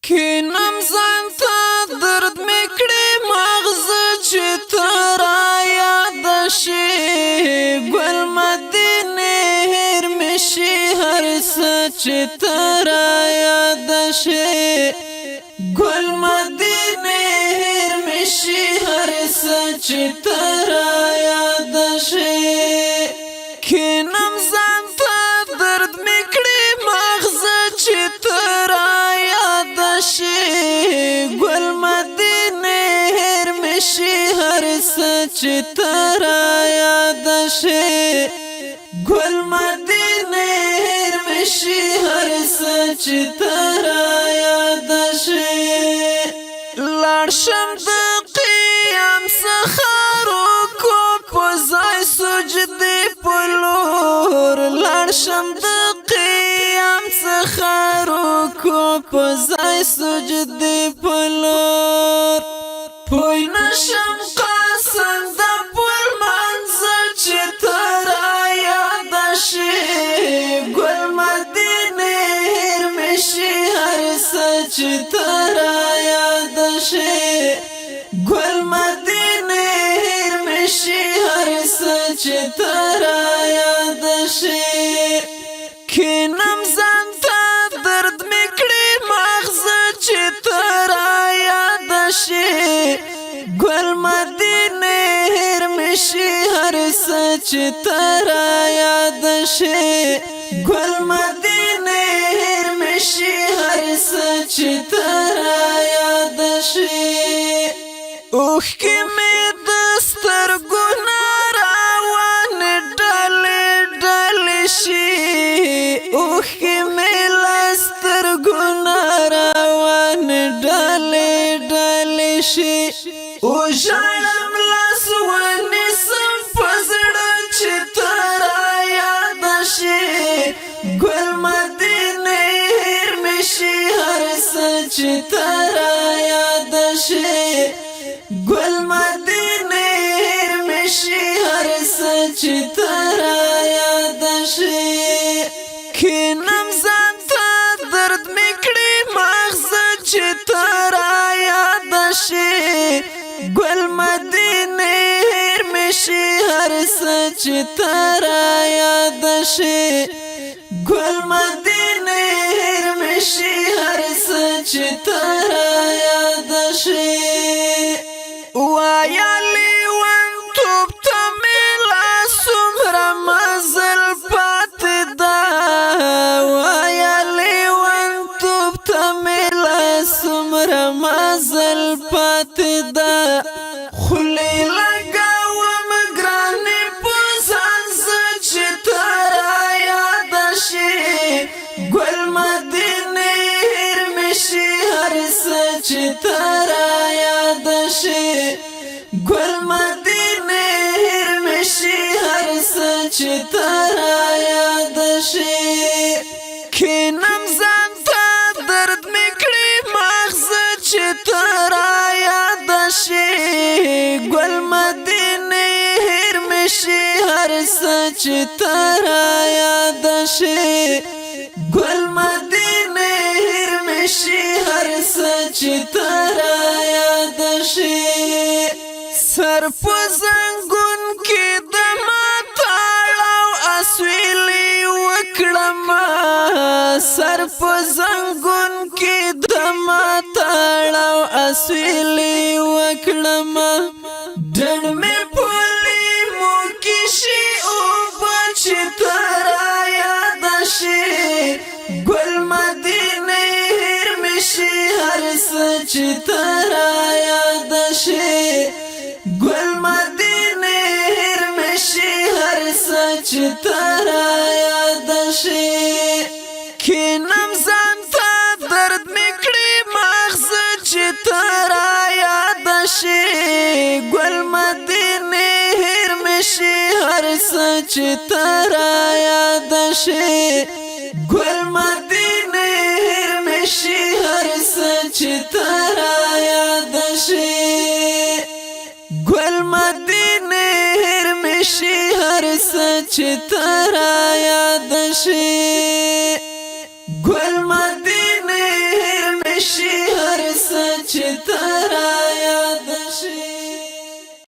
کینم ځان ته درد مې کړې مغزه چې ته رایاد شي ګل مدینې هېر مې شي هر څه چې ته رایاد شي ګل مدینې هېر مې شي هر څه چې ته رایاد شي کینم ځان ته درد مې کړې مغزه چې ته ګل مدینې هېر مې شي هر څه چې ته رایاد شي ګل مدینې هېر مې شي هر څه چې ته رایاد شي لاړ شم د قیام څخه رکوع په ځای سجدې په لور لاړ شم د قیام څخه رکوع په ځای سجدې په لور پوی نشم قسم د پل منځه چې ته رایاد شي ګل مدینې هېر مې شي هر څه چې ته رایاد شي ګل مدینې هېر مې شي هر څه چې ته رایاد شي کینم ځان ته درد مې کړې مغزه چې ته رایاد شي ګل مدینې هېر مې شي هر څه چې ته رایاد شي ګل مدینې هېر مې شي هر څه چې ته رایاد شي اوښکې مې د سترګو نه روانې ډلې ډلې شي اوښکې مې له سترګو نه روانې ډلې ډلې شي وژاړم لاس ونیسم په زړه چې ته رایاد شي ګل مدینې هېر مې شي هر څه چې ته رایاد شي ګل مدینې هېر مې شي هر څه چې ته رایاد شي کینم ځان ته درد مې کړې مغزه چې ته رایاد شي ګل مدینې هېر مې شي هر څه چې ته رایاد شي ګل مدینې هېر مې شي هر څه چې ته رایاد شي وایا لیونتوب ته مې لا څومره مزل پاتې ده وایا لیونتوب ته مې لا څومره مزل پاتې ده خولې لګوم ګرانې په ځان زه چې ته رایاد شي ګل مدینې هېر مې شي هر څه چې ته رایاد شي ګل مدینې هېر مې شي هر څه چې ته رایاد شي کینم ځان ته درد مې کړې مغزه چې ته رایاد شي ګل مدینې هېر مې شي هر څه چې ته رایاد شي ګل مدینې هېر مې شي هر څه چې ته رایاد شي سر په زنګون کې د ما تاړو اسویلې وکړم سر په زنګون کې د ما تاړو اسویلې وکړم ډډ مې پولې مو کې شي اوبه چې ته رایاد شي ګل مدینې هېر مې شي هر څه چې ته رایاد شي ګل مدینې هېر مې شي هر څه چې ته رایاد شي کینم ځان ته درد مې کړې مغزه چې ته رایاد شي ګل مدینې هېر مې شي هر څه چې ته رایاد شي ګل مدینې هېر مې شي هر څه چې ته رایاد شي ګل مدینې هېر مې شي هر څه چې ته رایاد شي ګل مدینې هېر مې شي چې ترا یاد